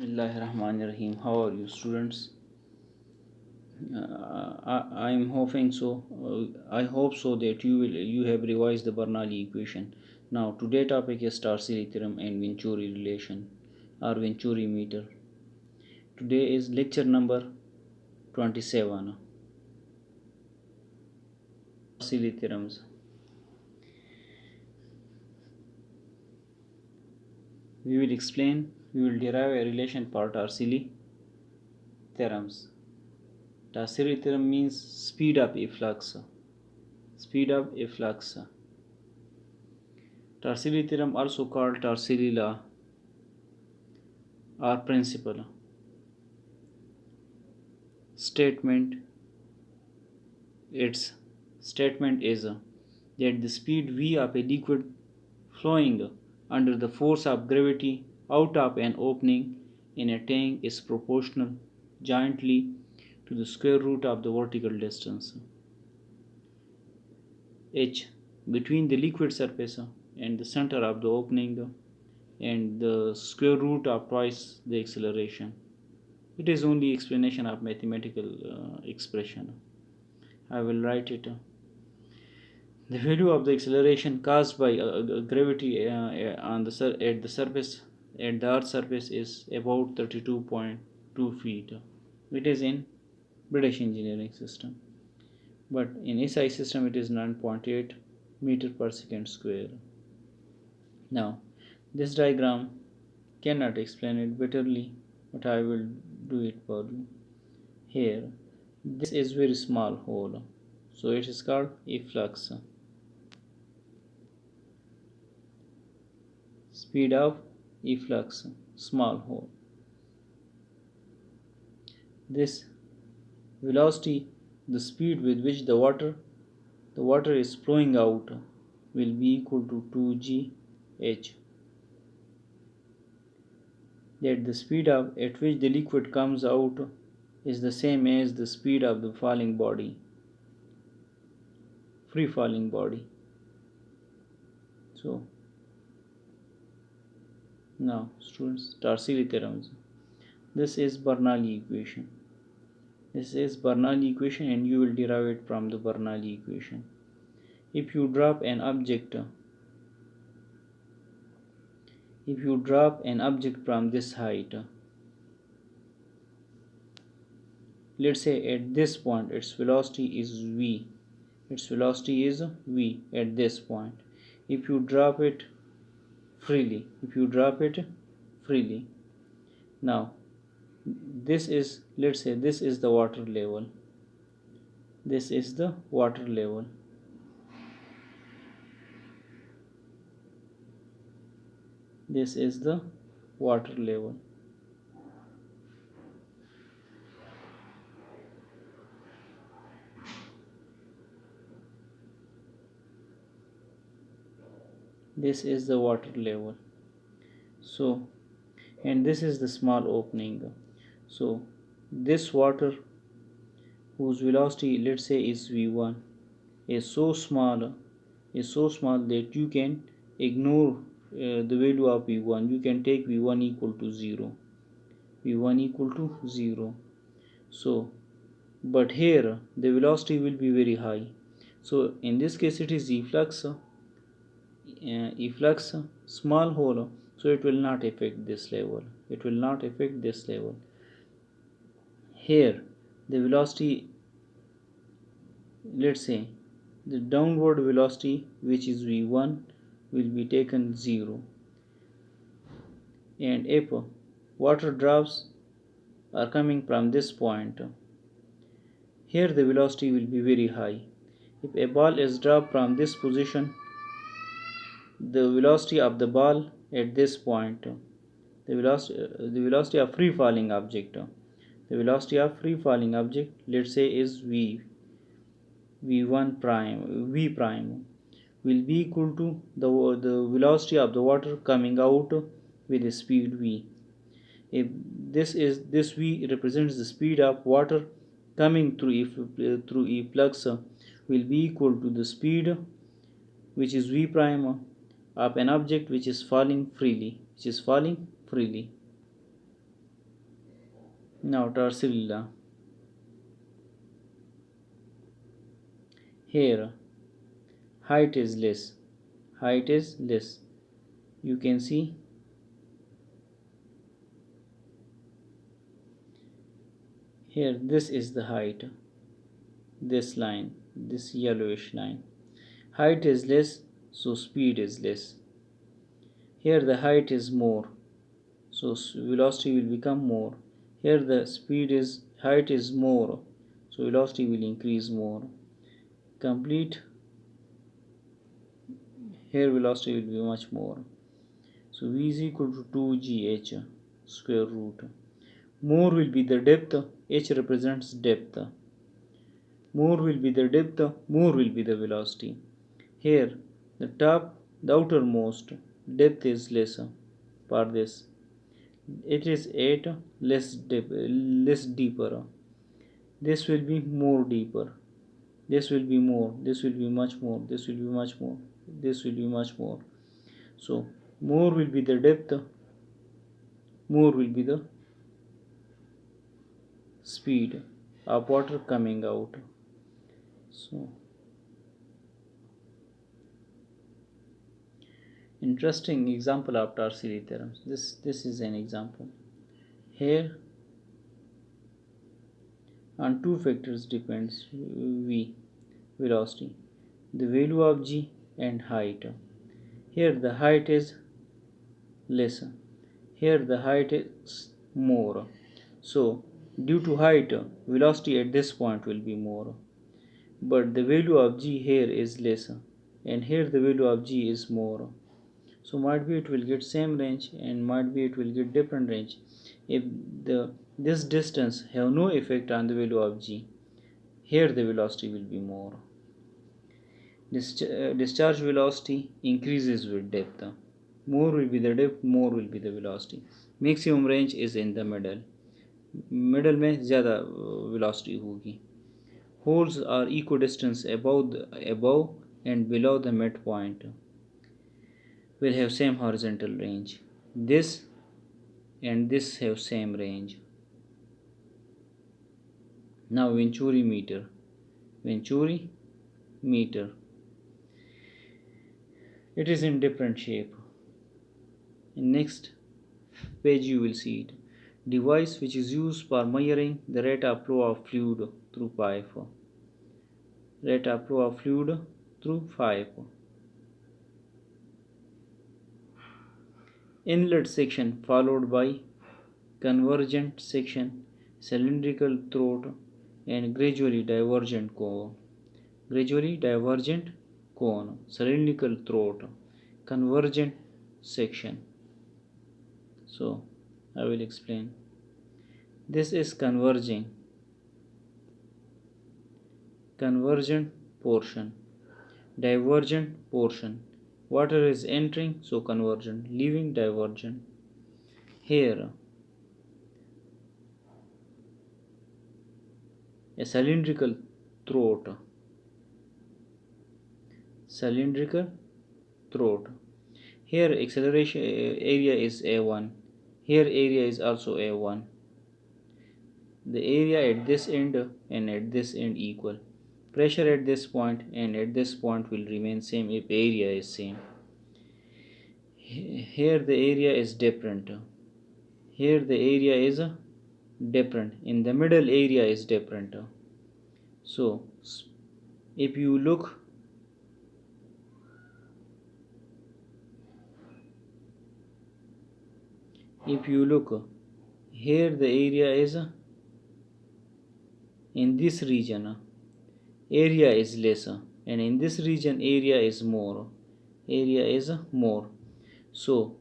Bismillahirrahmanirrahim. How are you, students? I am hoping so. I hope so that you have revised the Bernoulli equation. Now, today topic is Tarsili theorem and Venturi relation, or Venturi meter. Today is lecture number 27. Tarsili theorems. We will explain. We will derive a relation for Tarsili theorems. Tarsili theorem means speed up a flux. Speed up a flux. Tarsili theorem, also called Tarsili law or principle. Statement. Its statement is that the speed v of a liquid flowing under the force of gravity out of an opening in a tank is proportional jointly to the square root of the vertical distance h between the liquid surface and the center of the opening, and the square root of twice the acceleration. It is only explanation of mathematical expression. I will write it. The value of the acceleration caused by gravity on at the surface at the Earth's surface is about 32.2 feet. It is in British engineering system, but in SI system it is 9.8 meter per second square. Now, this diagram cannot explain it betterly, but I will do it for you. Here, this is very small hole, so it is called efflux. Speed of efflux, small hole. This velocity, the speed with which the water is flowing out, will be equal to 2gh. That the speed at which the liquid comes out is the same as the speed of the falling body, free falling body. So now, students, Tarsili theorems. This is Bernoulli equation. This is Bernoulli equation, and you will derive it from the Bernoulli equation. If you drop an object from this height, let's say at this point its velocity is v. Its velocity is v at this point. If you drop it freely, now this is, let's say, this is the water level. This is the water level. This is the water level. This is the water level. So, and this is the small opening. So, this water, whose velocity, let's say, is v1, is so small that you can ignore the value of v1. You can take v1 equal to 0. So, but here the velocity will be very high. So in this case it is efflux, small hole, so it will not affect this level. Here the velocity, let's say, the downward velocity, which is v1, will be taken 0, and if water drops are coming from this point, here the velocity will be very high. If a ball is dropped from this position, the velocity of the ball at this point, the velocity of free falling object, let's say, is v1 prime, v prime, will be equal to the velocity of the water coming out with a speed v. If this v represents the speed of water coming through efflux, will be equal to the speed, which is v prime, of an object which is falling freely. Now Tarsila. Here height is less. Height is less. You can see here this is the height. This line, this yellowish line. Height is less, so speed is less. Here the height is more, so velocity will become more. Here the height is more, so velocity will increase more. Complete. Here velocity will be much more. So v is equal to 2gh square root. More will be the depth. H represents depth. More will be the depth, more will be the velocity. Here the top, the outermost depth is lesser for this. It is 8 less deeper. This will be more deeper. This will be more. This will be much more. This will be much more. This will be much more. So more will be the depth, more will be the speed of water coming out. So interesting example of Tarsili theorems. This is an example. Here on two factors depends v, velocity, the value of g and height. Here the height is less. Here the height is more. So due to height, velocity at this point will be more. But the value of g here is less, and here the value of g is more. So might be it will get same range and might be it will get different range if this distance have no effect on the value of g. Here the velocity will be more. Discharge velocity increases with depth. More will be the depth, more will be the velocity. Maximum range is in the middle. Middle में ज़्यादा velocity होगी. Holes are equidistant above and below the midpoint. Will have same horizontal range. This and this have same range. Now Venturi meter. It is in different shape. In next page you will see it. Device which is used for measuring the rate of flow of fluid through pipe. Rate of flow of fluid through pipe. Inlet section followed by convergent section, cylindrical throat, and gradually divergent cone. Cylindrical throat, convergent section. So I will explain. This is convergent portion, divergent portion. Water is entering, so convergent, leaving divergent. Here a cylindrical throat. Here acceleration area is A1. Here area is also A1. The area at this end and at this end equal. Pressure at this point and at this point will remain same if area is same. Here the area is different. Here the area is different. In the middle area is different. So if you look here the area is in this region area is lesser and in this region area is more. So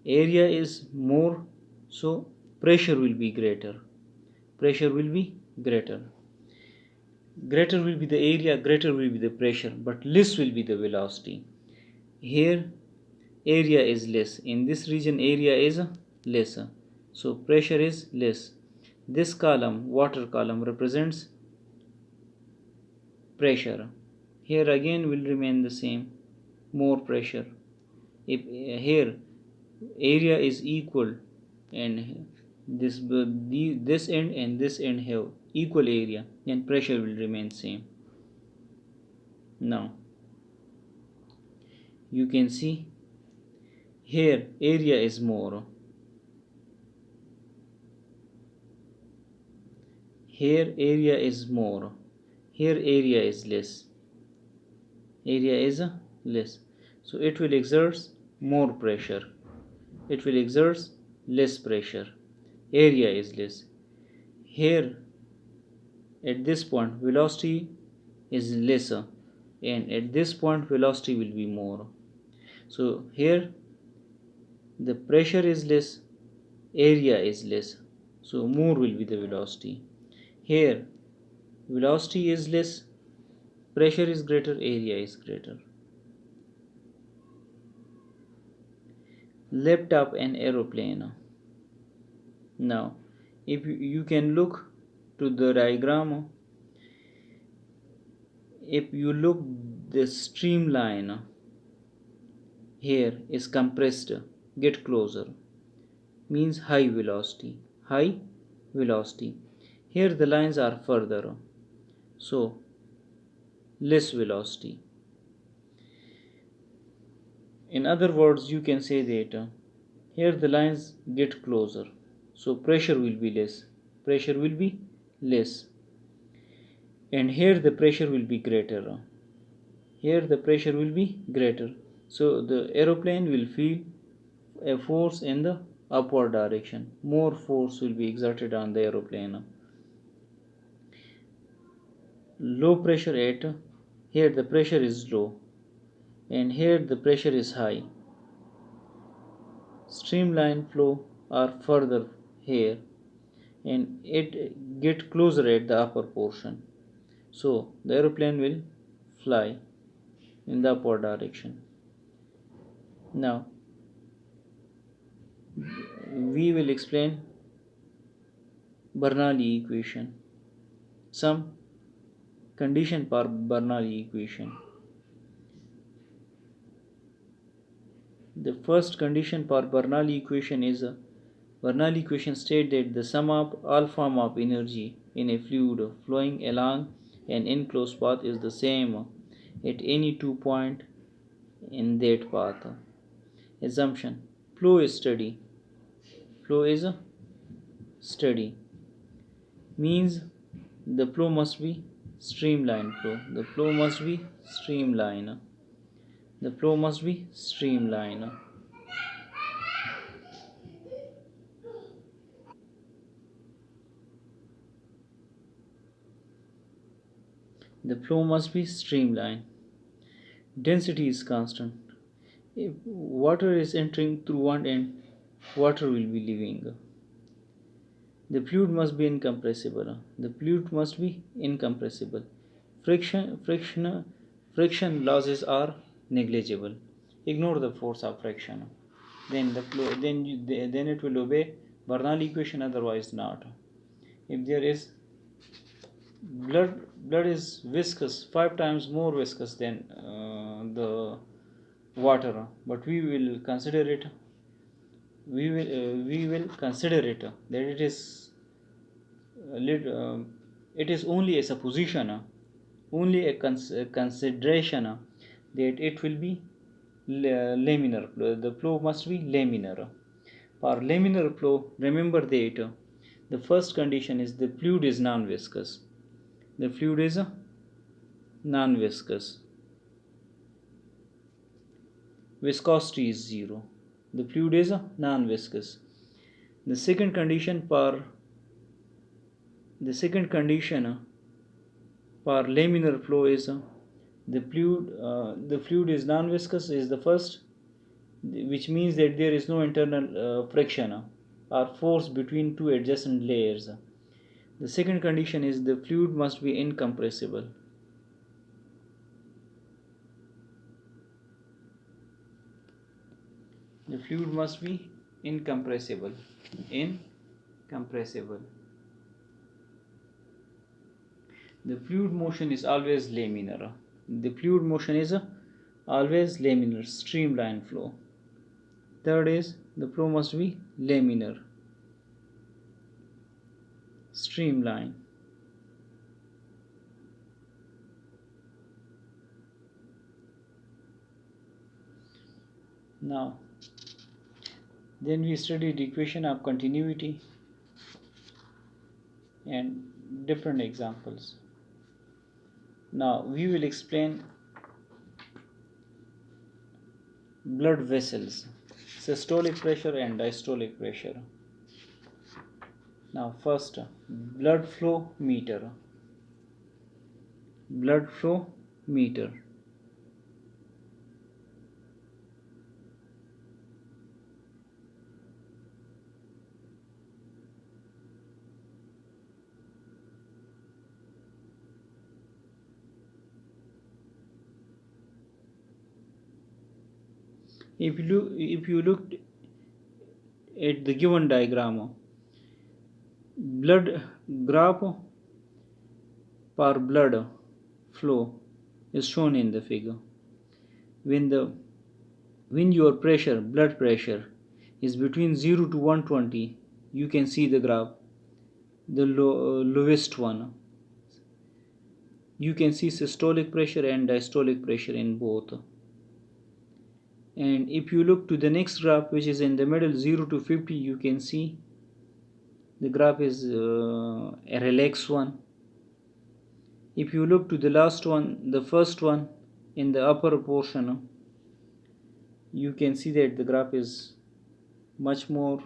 area is more, so pressure will be greater. Greater will be the area, greater will be the pressure, but less will be the velocity. Here area is less, in this region area is lesser, so pressure is less. This column, water column, represents pressure. Here again will remain the same, more pressure. If here area is equal and this end and this end have equal area, then pressure will remain same. Now you can see here area is more, here area is more, here area is less, area is less, so it will exert more pressure, it will exert less pressure, area is less. Here at this point velocity is lesser, and at this point velocity will be more. So here the pressure is less, area is less, so more will be the velocity. Here velocity is less, pressure is greater, area is greater. Lift up an aeroplane. Now if you can look to the diagram, if you look the streamline here is compressed, get closer, means high velocity, high velocity. Here the lines are further, so less velocity. In other words, you can say that here the lines get closer, so pressure will be less, pressure will be less, and here the pressure will be greater, here the pressure will be greater, so the aeroplane will feel a force in the upward direction, more force will be exerted on the aeroplane. Low pressure at, here the pressure is low and here the pressure is high. Streamline flow are further here and it get closer at the upper portion, so the aeroplane will fly in the upward direction. Now we will explain Bernoulli equation, some condition for Bernoulli equation. The first condition for Bernoulli equation is Bernoulli equation states that the sum of all form of energy in a fluid flowing along an enclosed path is the same at any 2 points in that path. Assumption: flow is steady. Flow is steady means the flow must be streamline flow. The flow must be streamline. The flow must be streamline. The flow must be streamlined. Density is constant. If water is entering through one end, water will be leaving. The fluid must be incompressible. The fluid must be incompressible. Friction losses are negligible. Ignore the force of friction. Then the flow, then it will obey Bernoulli equation. Otherwise, not. If there is blood is viscous, 5 times more viscous than the water, but we will consider it, we will consider it that it is only a supposition, only a consideration that it will be laminar. The flow must be laminar. For laminar flow, remember that the first condition is the fluid is non-viscous. The fluid is non-viscous. Viscosity is 0. The fluid is non-viscous. The second condition for laminar flow is the fluid is non-viscous is the first, which means that there is no internal friction or force between two adjacent layers. The second condition is the fluid must be incompressible. The fluid must be incompressible. Incompressible. The fluid motion is always laminar. The fluid motion is always laminar, streamline flow. Third is the flow must be laminar. streamline. Now, then we studied equation of continuity and different examples. Now we will explain blood vessels, systolic pressure and diastolic pressure. Now first, blood flow meter. Blood flow meter. If you look at the given diagram, blood graph per blood flow is shown in the figure. When your pressure, blood pressure, is between 0 to 120, you can see the graph, the lowest one. You can see systolic pressure and diastolic pressure in both. And if you look to the next graph, which is in the middle, 0 to 50, you can see the graph is a relaxed one. If you look to the last one, the first one in the upper portion, you can see that the graph is much more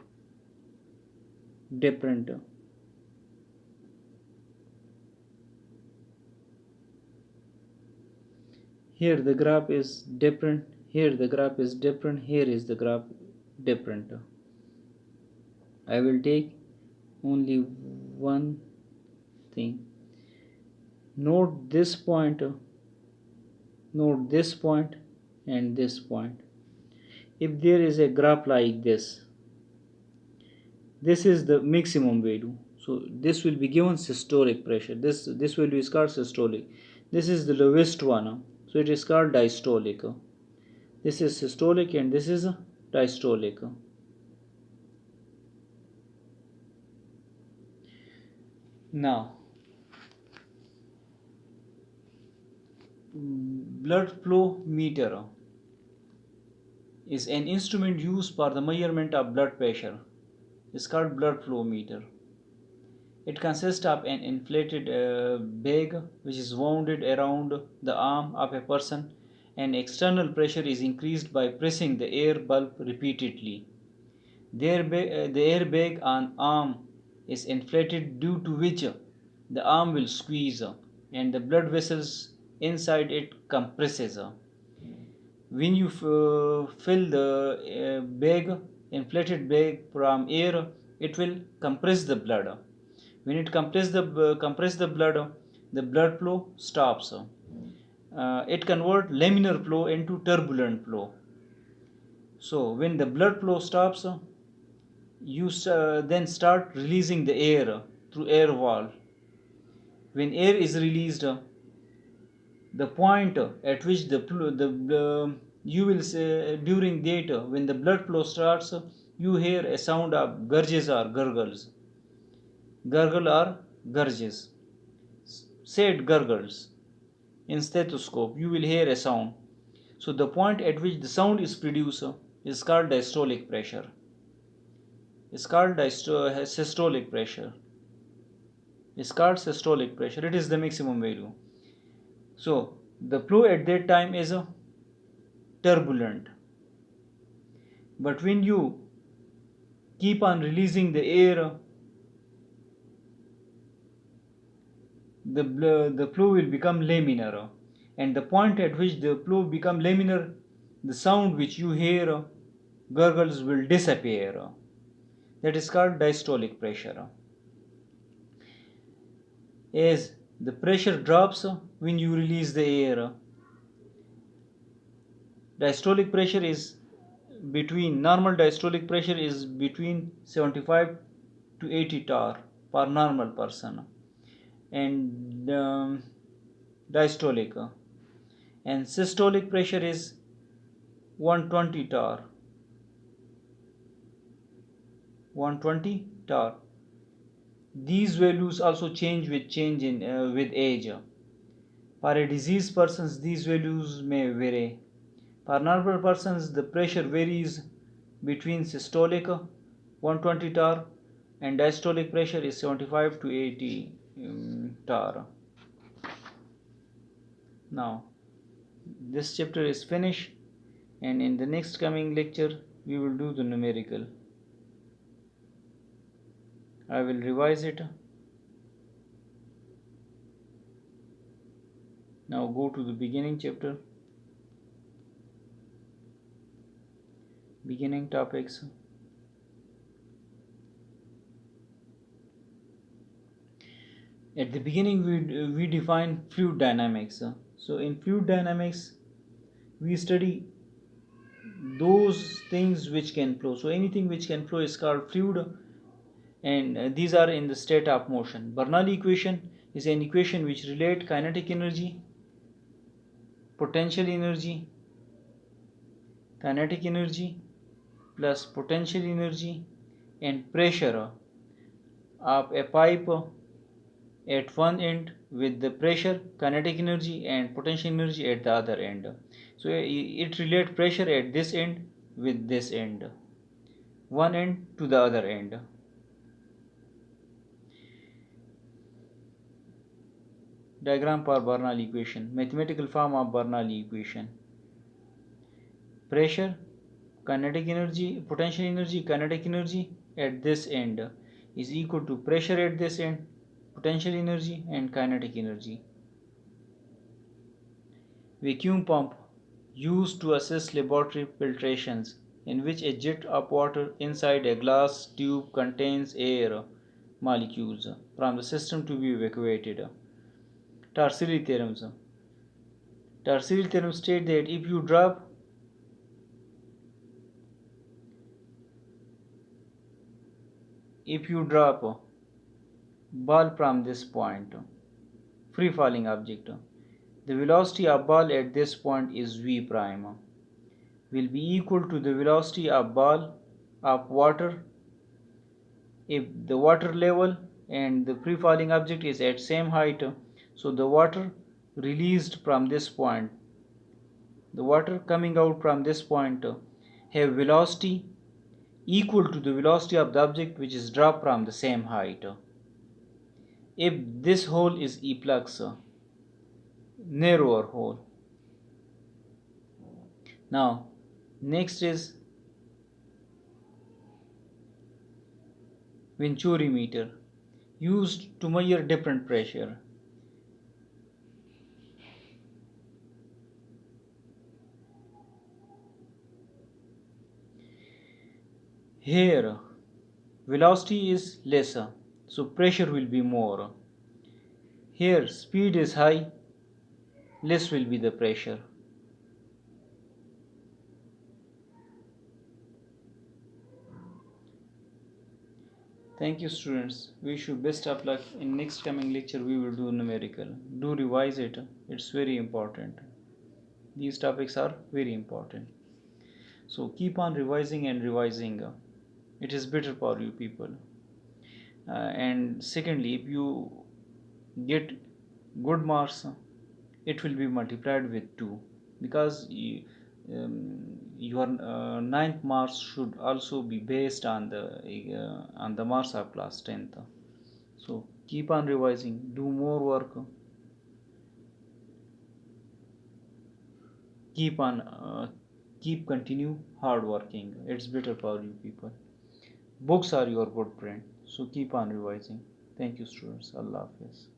different. Here the graph is different, here the graph is different, here is the graph different. I will take only one thing. Note this point and this point. If there is a graph like this is the maximum value, so this will be given systolic pressure. This value is called systolic. This is the lowest one, so it is called diastolic. This is systolic and this is diastolic. Now, blood flow meter is an instrument used for the measurement of blood pressure. It's called blood flow meter. It consists of an inflated bag which is wound around the arm of a person, and external pressure is increased by pressing the air bulb repeatedly. The airbag on arm is inflated, due to which the arm will squeeze and the blood vessels inside it compresses. When you fill the inflated bag from air, it will compress the blood. When it compress the blood, the blood flow stops. It converts laminar flow into turbulent flow. So when the blood flow stops, you then start releasing the air through air valve. When air is released, the point at which you will say during that, when the blood flow starts, you hear a sound of gurges or gurgles. Gurgle or gurges. Said gurgles. In stethoscope, you will hear a sound. So the point at which the sound is produced is called diastolic pressure. It's called systolic pressure. It's called systolic pressure. It is the maximum value. So the flow at that time is turbulent. But when you keep on releasing the air, the flow will become laminar. And the point at which the flow become laminar, the sound which you hear, gurgles, will disappear. That is called diastolic pressure. As the pressure drops when you release the air, diastolic pressure is normal diastolic pressure is between 75 to 80 torr per normal person, and diastolic, and systolic pressure is 120 torr. These values also change with age. For a diseased persons, these values may vary. For normal persons, the pressure varies between systolic 120 tar and diastolic pressure is 75 to 80 tar. Now, this chapter is finished, and in the next coming lecture, we will do the numerical. I will revise it. Now go to the beginning chapter. Beginning topics. At the beginning, we define fluid dynamics. So in fluid dynamics, we study those things which can flow. So anything which can flow is called fluid, and these are in the state of motion. Bernoulli equation is an equation which relates kinetic energy, potential energy, kinetic energy plus potential energy and pressure of a pipe at one end with the pressure, kinetic energy and potential energy at the other end. So it relates pressure at this end with this end, one end to the other end. Diagram for Bernoulli equation, mathematical form of Bernoulli equation. Pressure, kinetic energy, potential energy, kinetic energy at this end is equal to pressure at this end, potential energy and kinetic energy. Vacuum pump used to assess laboratory filtrations, in which a jet of water inside a glass tube contains air molecules from the system to be evacuated. Torricelli theorems. Torricelli theorem states that if you drop ball from this point, free falling object, the velocity of ball at this point is v prime, will be equal to the velocity of ball of water if the water level and the free falling object is at same height. So the water released from this point, the water coming out from this point have velocity equal to the velocity of the object which is dropped from the same height. If this hole is E-flux, narrower hole. Now next is Venturi meter, used to measure different pressure. Here velocity is lesser, so pressure will be more. Here speed is high, less will be the pressure. Thank you students. Wish you best of luck. In next coming lecture we will do numerical. Do revise it. It's very important. These topics are very important. So keep on revising and revising. It is better for you people. And secondly, if you get good marks, it will be multiplied with 2, because your ninth marks should also be based on the marks of class 10th. So keep on revising, do more work, keep continue hard working. It's better for you people. Books are your good friend, so keep on revising. Thank you students. Allah Hafiz.